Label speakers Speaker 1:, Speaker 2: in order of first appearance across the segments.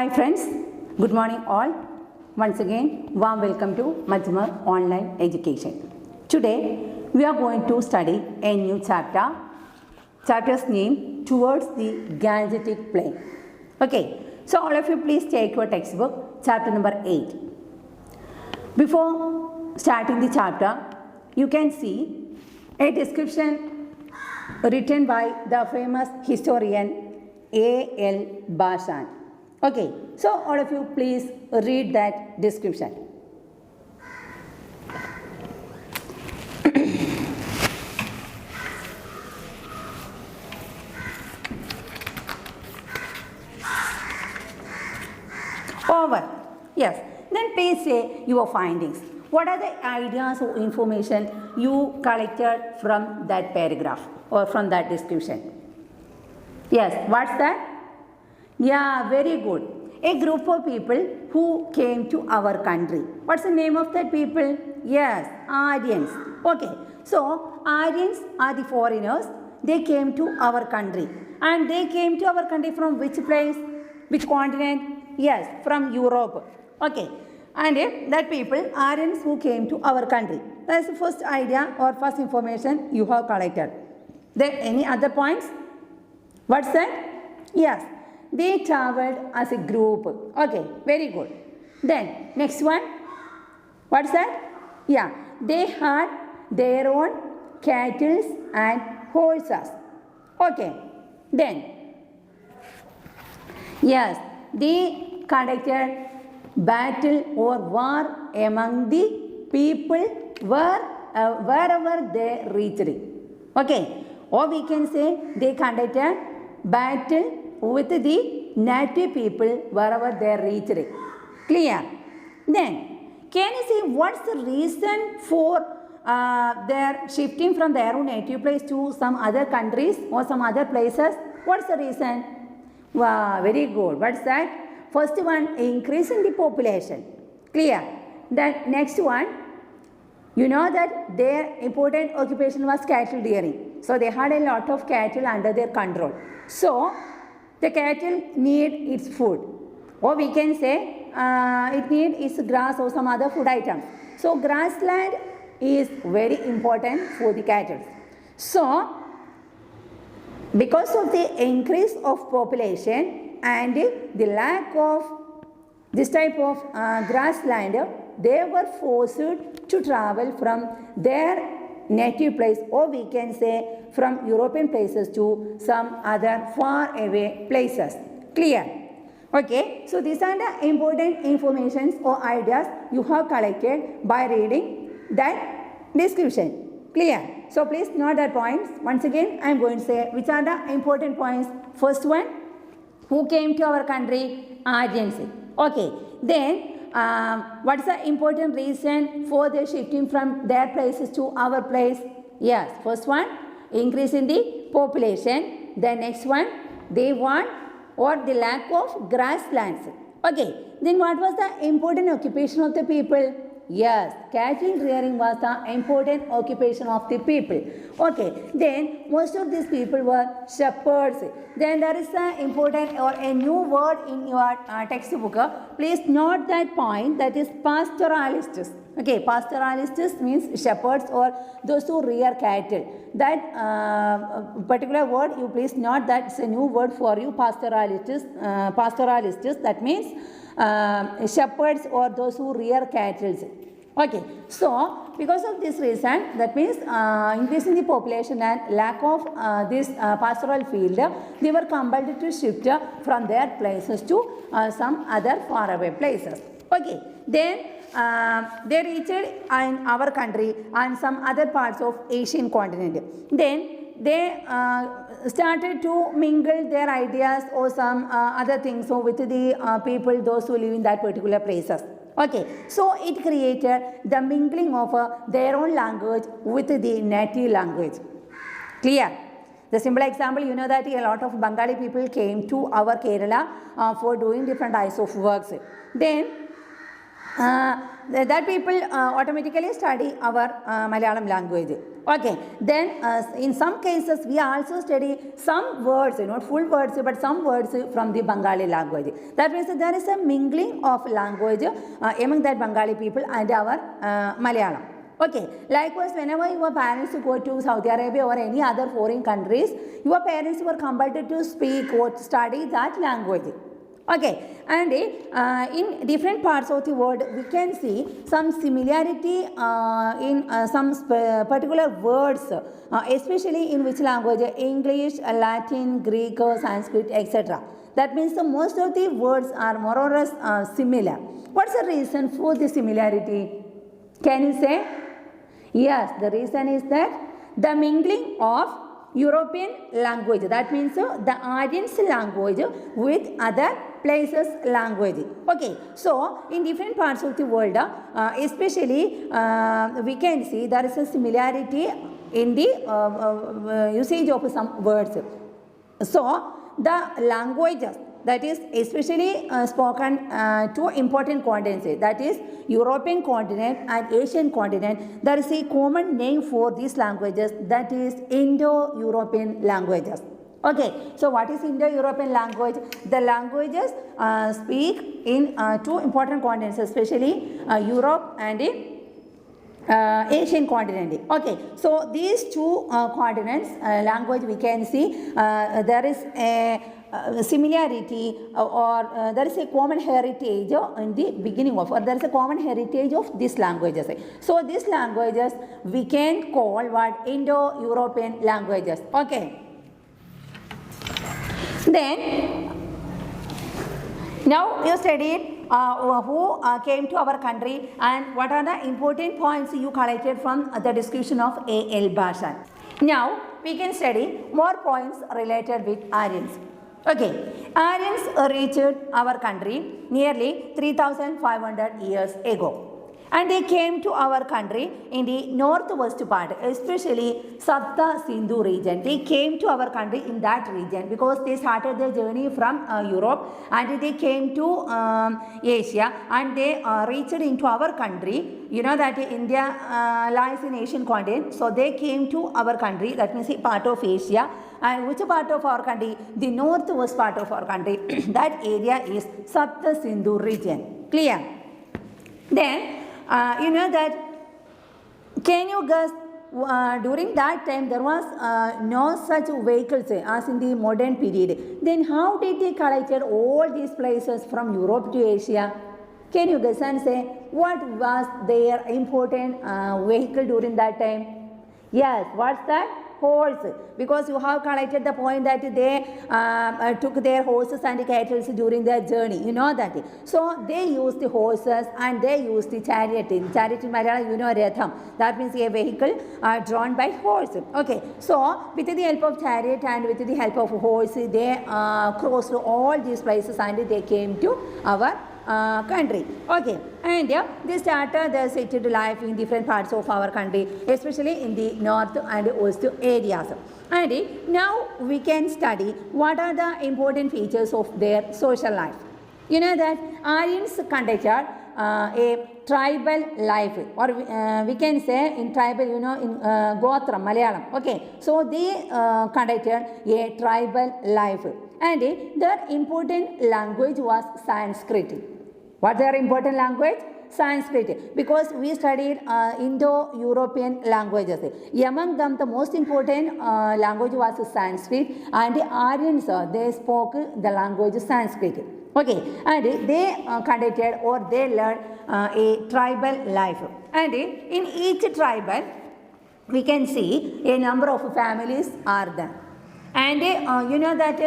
Speaker 1: Hi friends, good morning all. Once again, warm welcome to Majma Online Education. Today, we are going to study a new chapter. Chapter's name, Towards the Gangetic Plain. Okay, so all of you please take your textbook, chapter number 8. Before starting the chapter, you can see a description written by the famous historian A.L. Bashan. Okay, so all of you please read that description. Over. Yes. Then please say your findings. What are the ideas or information you collected from that paragraph or from that description? Yes, what's that? Yeah, very good. A group of people who came to our country. What's the name of that people? Yes, Aryans. Okay, so Aryans are the foreigners. They came to our country. And they came to our country from which place? Which continent? Yes, from Europe. Okay, and that people, Aryans who came to our country. That's the first idea or first information you have collected. Then any other points? What's that? Yes, they traveled as a group. Okay, very good. Then next one. What's that? Yeah, they had their own cattle and horses. Okay, then yes, they conducted battle or war among the people wherever they reached. Okay, or we can say they conducted battle with the native people wherever they reached. Clear? Then, can you see what's the reason for their shifting from their own native place to some other countries or some other places? What's the reason? Wow, very good. What's that? First one, increase in the population. Clear? Then next one, you know that their important occupation was cattle rearing. So they had a lot of cattle under their control. So the cattle need its food, or we can say it need its grass or some other food items. So grassland is very important for the cattle. So because of the increase of population and the lack of this type of grassland, they were forced to travel from their native place, or we can say from European places to some other far away places. Clear? Okay, so these are the important informations or ideas you have collected by reading that description. Clear? So please note that points. Once again, I am going to say which are the important points. First one, who came to our country? Aryans. Okay, then what's the important reason for the shifting from their places to our place? Yes, first one, increase in the population. The next one, they want or the lack of grasslands. Okay, then what was the important occupation of the people? Yes, cattle rearing was the important occupation of the people. Okay, then most of these people were shepherds. Then there is an important or a new word in your textbook. Please note that point, that is pastoralists. Okay, pastoralists means shepherds or those who rear cattle. That particular word you please note that it's a new word for you, pastoralists. Pastoralists, that means shepherds or those who rear cattle. Okay, so because of this reason, that means increase in the population and lack of this pastoral field, they were compelled to shift from their places to some other faraway places. Okay, then they reached in our country and some other parts of Asian continent. Then they started to mingle their ideas or some other things with the people, those who live in that particular places. Okay, so it created the mingling of their own language with the native language. Clear? The simple example, you know that a lot of Bengali people came to our Kerala for doing different types of works. Then that people automatically study our Malayalam language. Okay, then in some cases we also study some words, not full words, but some words from the Bengali language. That means there is a mingling of language among that Bengali people and our Malayalam. Okay, likewise, whenever your parents go to Saudi Arabia or any other foreign countries, your parents were compelled to speak or study that language. Okay, and in different parts of the world, we can see some similarity in some particular words, especially in which language? English, Latin, Greek, Sanskrit, etc. That means most of the words are more or less similar. What's the reason for the similarity? Can you say? Yes, the reason is that the mingling of European language, that means the Aryans language with other places language. Okay, so in different parts of the world, especially we can see there is a similarity in the usage of some words. So the languages that is especially spoken two important continents, that is European continent and Asian continent. There is a common name for these languages, that is Indo-European languages. Okay, so what is Indo-European language? The languages speak in two important continents, especially Europe and Asian continent. Okay, so these two continents language we can see there is a similarity or there is a common heritage in the beginning of, or there is a common heritage of these languages. So these languages we can call what? Indo-European languages. Okay. Then now you studied who came to our country and what are the important points you collected from the description of A.L. Bhasan. Now we can study more points related with Aryans. Okay, Aryans reached our country nearly 3,500 years ago. And they came to our country in the northwest part, especially Sapta Sindhu region. They came to our country in that region because they started their journey from Europe and they came to Asia and they reached into our country. You know that India lies in Asian continent, so they came to our country, that means a part of Asia. And which part of our country? The northwest part of our country. That area is Sapta Sindhu region. Clear? Then you know that, can you guess, during that time there was no such vehicles as in the modern period. Then how did they collect all these places from Europe to Asia? Can you guess and say what was their important vehicle during that time? Yes, what's that? Horse, because you have collected the point that they took their horses and cattle during their journey, you know that. So they used the horses and they used the chariot. Chariot in Malayalam, you know, Ratham. That means a vehicle drawn by horse. Okay, so with the help of chariot and with the help of horse, they crossed all these places and they came to our country. Okay, and they started their settled life in different parts of our country, especially in the north and west areas. And now we can study what are the important features of their social life. You know that Aryans conducted a tribal life, or we can say in tribal, you know, in Gotram, Malayalam. Okay, so they conducted a tribal life, and their important language was Sanskrit. What's their important language? Sanskrit, because we studied Indo-European languages. Among them, the most important language was Sanskrit, and the Aryans they spoke the language Sanskrit. Okay, and they conducted or they learned a tribal life, and in each tribal we can see a number of families are there. And you know that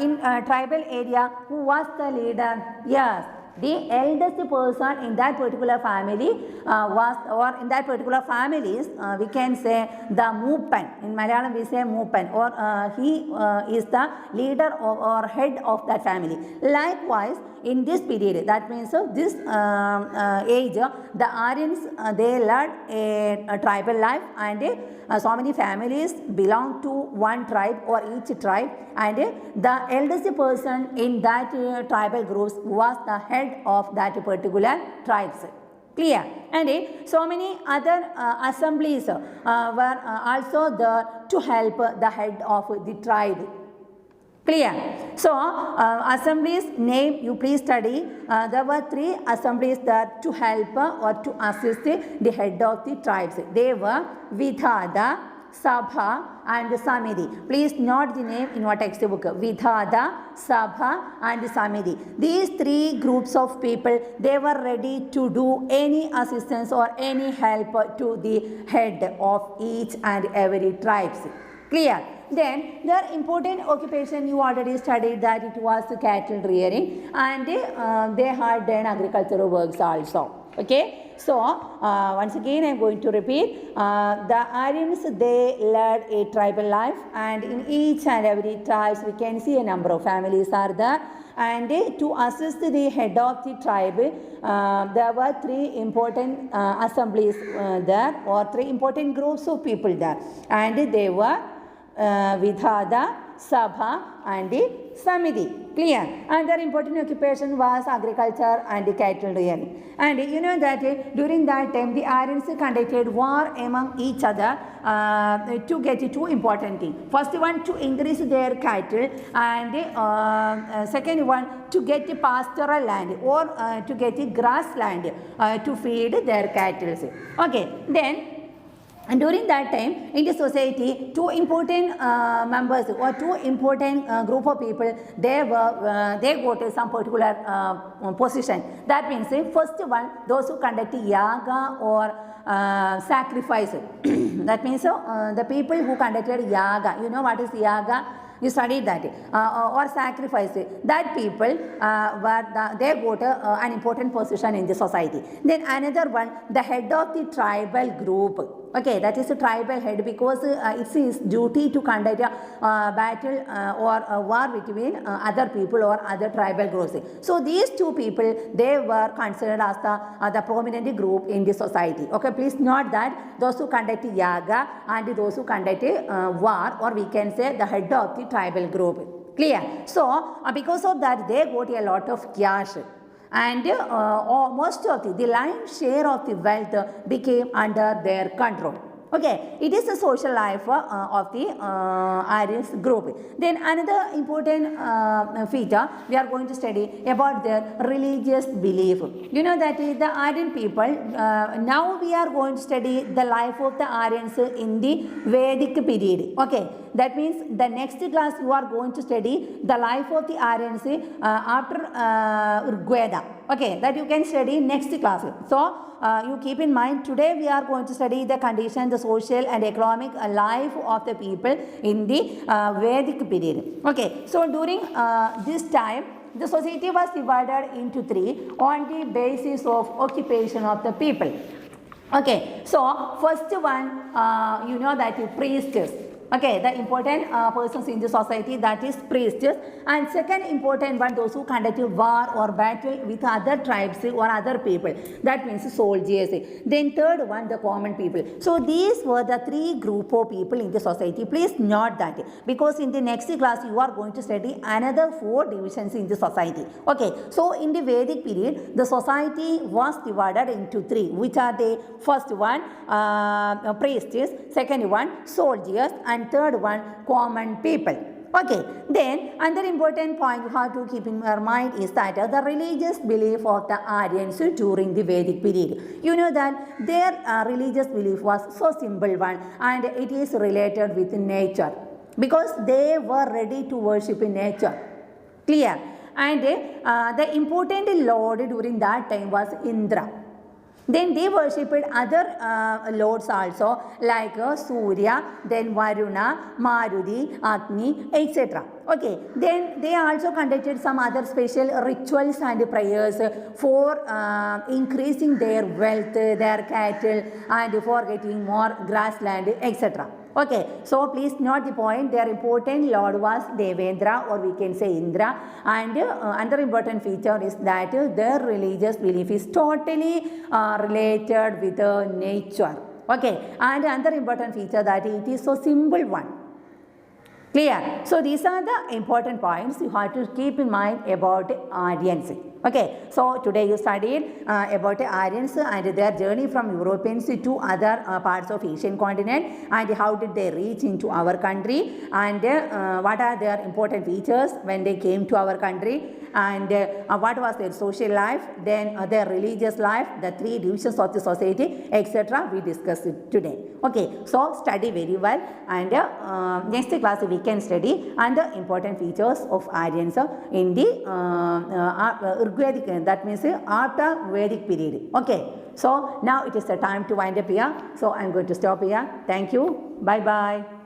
Speaker 1: in tribal area, who was the leader? Yes, the eldest person in that particular family was, or in that particular families, we can say the Moopan. In Malayalam we say Moopan, or he is the leader or head of that family. Likewise, in this period, that means this age, the Aryans, they led a tribal life, and so many families belong to one tribe or each tribe, and the eldest person in that tribal groups was the head of that particular tribes. Clear? And so many other assemblies were also there to help the head of the tribe. Clear? So, assemblies name you please study. There were 3 assemblies that to help or to assist the head of the tribes. They were Vidhada, Sabha and Samiti. Please note the name in your textbook. Vidhada, Sabha and Samiti. These 3 groups of people, they were ready to do any assistance or any help to the head of each and every tribes. Clear? Then their important occupation, you already studied that it was cattle rearing, and they had done agricultural works also. Okay, so once again I am going to repeat, the Aryans, they led a tribal life, and in each and every tribe we can see a number of families are there, and to assist the head of the tribe, there were 3 important assemblies there, or 3 important groups of people there, and they were Vidhada, Sabha and Samiti. Clear? And their important occupation was agriculture and cattle rearing. And you know that during that time the Aryans conducted war among each other to get 2 important things. First one, to increase their cattle, and second one, to get pastoral land or to get grassland to feed their cattle. Okay, then and during that time in the society, 2 important members or 2 important group of people, they got some particular position. That means first one, those who conduct yaga or sacrifice. That means the people who conducted yaga, you know what is yaga? You studied that, or sacrifice. That people they got an important position in the society. Then another one, the head of the tribal group. Okay, that is a tribal head, because it's his duty to conduct a battle or a war between other people or other tribal groups. So these 2 people, they were considered as the prominent group in the society. Okay, please note that those who conduct yaga and those who conduct war, or we can say the head of the tribal group. Clear? So because of that, they got a lot of cash, and most of the lion's share of the wealth became under their control. Okay, it is a social life of the Aryans group. Then another important feature, we are going to study about their religious belief. You know that the Aryan people, now we are going to study the life of the Aryans in the Vedic period. Okay, that means the next class you are going to study the life of the Aryans after Rigveda. Okay, that you can study next class. So you keep in mind, today we are going to study the condition, the social and economic life of the people in the Vedic period. Okay, so during this time, the society was divided into 3 on the basis of occupation of the people. Okay, so first one, you know that is priests. Okay, the important persons in the society, that is priests. And second important one, those who conducted war or battle with other tribes or other people, that means soldiers. Then third one, the common people. So these were the 3 group of people in the society. Please note that, because in the next class you are going to study another 4 divisions in the society. Okay, so in the Vedic period, the society was divided into 3, which are the first one, priests, second one, soldiers, and third one, common people. Okay, then another important point you have to keep in your mind is that the religious belief of the Aryans during the Vedic period. You know that their religious belief was so simple one, and it is related with nature, because they were ready to worship in nature. Clear? And the important lord during that time was Indra. Then they worshipped other lords also, like Surya, then Varuna, Maruti, Agni, etc. Okay, then they also conducted some other special rituals and prayers for increasing their wealth, their cattle, and for getting more grassland, etc. Okay, so please note the point. Their important lord was Devendra, or we can say Indra, and another important feature is that their religious belief is totally related with nature. Okay, and another important feature that it is so simple one. Clear? So these are the important points you have to keep in mind about Aryans. Okay, so today you studied about Aryans and their journey from Europeans to other parts of Asian continent, and how did they reach into our country, and what are their important features when they came to our country, and what was their social life, then their religious life, the three divisions of the society, etc. we discussed it today. Okay, so study very well, and next class we can study and the important features of Aryans in the Rigvedic, that means after Vedic period. Okay, so now it is the time to wind up here. So I am going to stop here. Thank you. Bye bye.